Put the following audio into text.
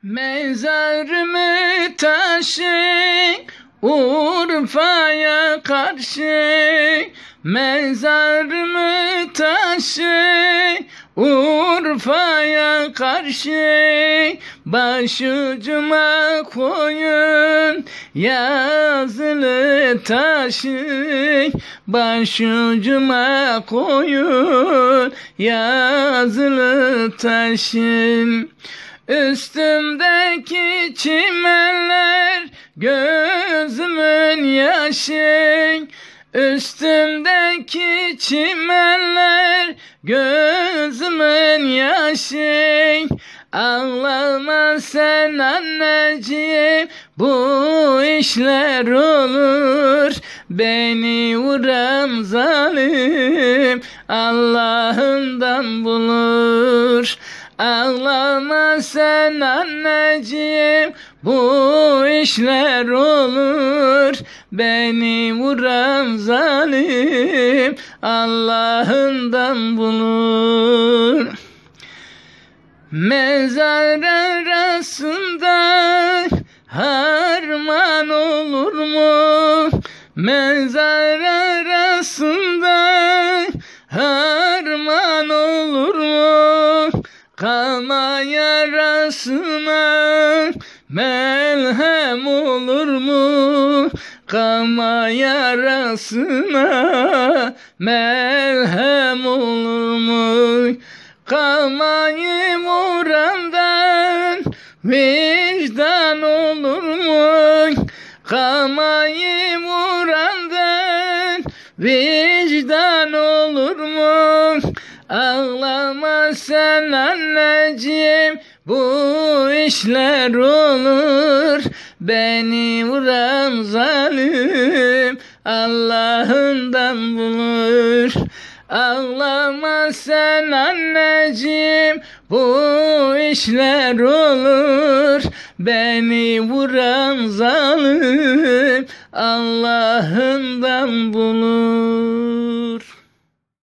Mezarımı taşı Urfa'ya karşı, mezarımı taşı Urfa'ya karşı, başucuma koyun yazılı taşı, başucuma koyun yazılı taşın. Üstümdeki çimenler gözümün yaşı, üstümdeki çimenler gözümün yaşı. Ağlama sen anneciğim, bu işler olur. Beni vuran zalim Allah'ından bulur. Ağlama sen anneciğim, bu işler olur. Beni vuran zalim Allah'ından bulur. Mezar arasında harman olur mu? Mezar arasında harman olur mu? Kalma yarasına melhem olur mu? Kalma yarasına melhem olur mu? Kalmayı vurandan vicdan olur mu? Kalmayı vurandan vicdan olur mu? Ağlama sen anneciğim, bu işler olur. Beni vuran zalim Allah'ından bulur. Ağlama sen anneciğim, bu işler olur. Beni vuran zalim Allah'ından bulur.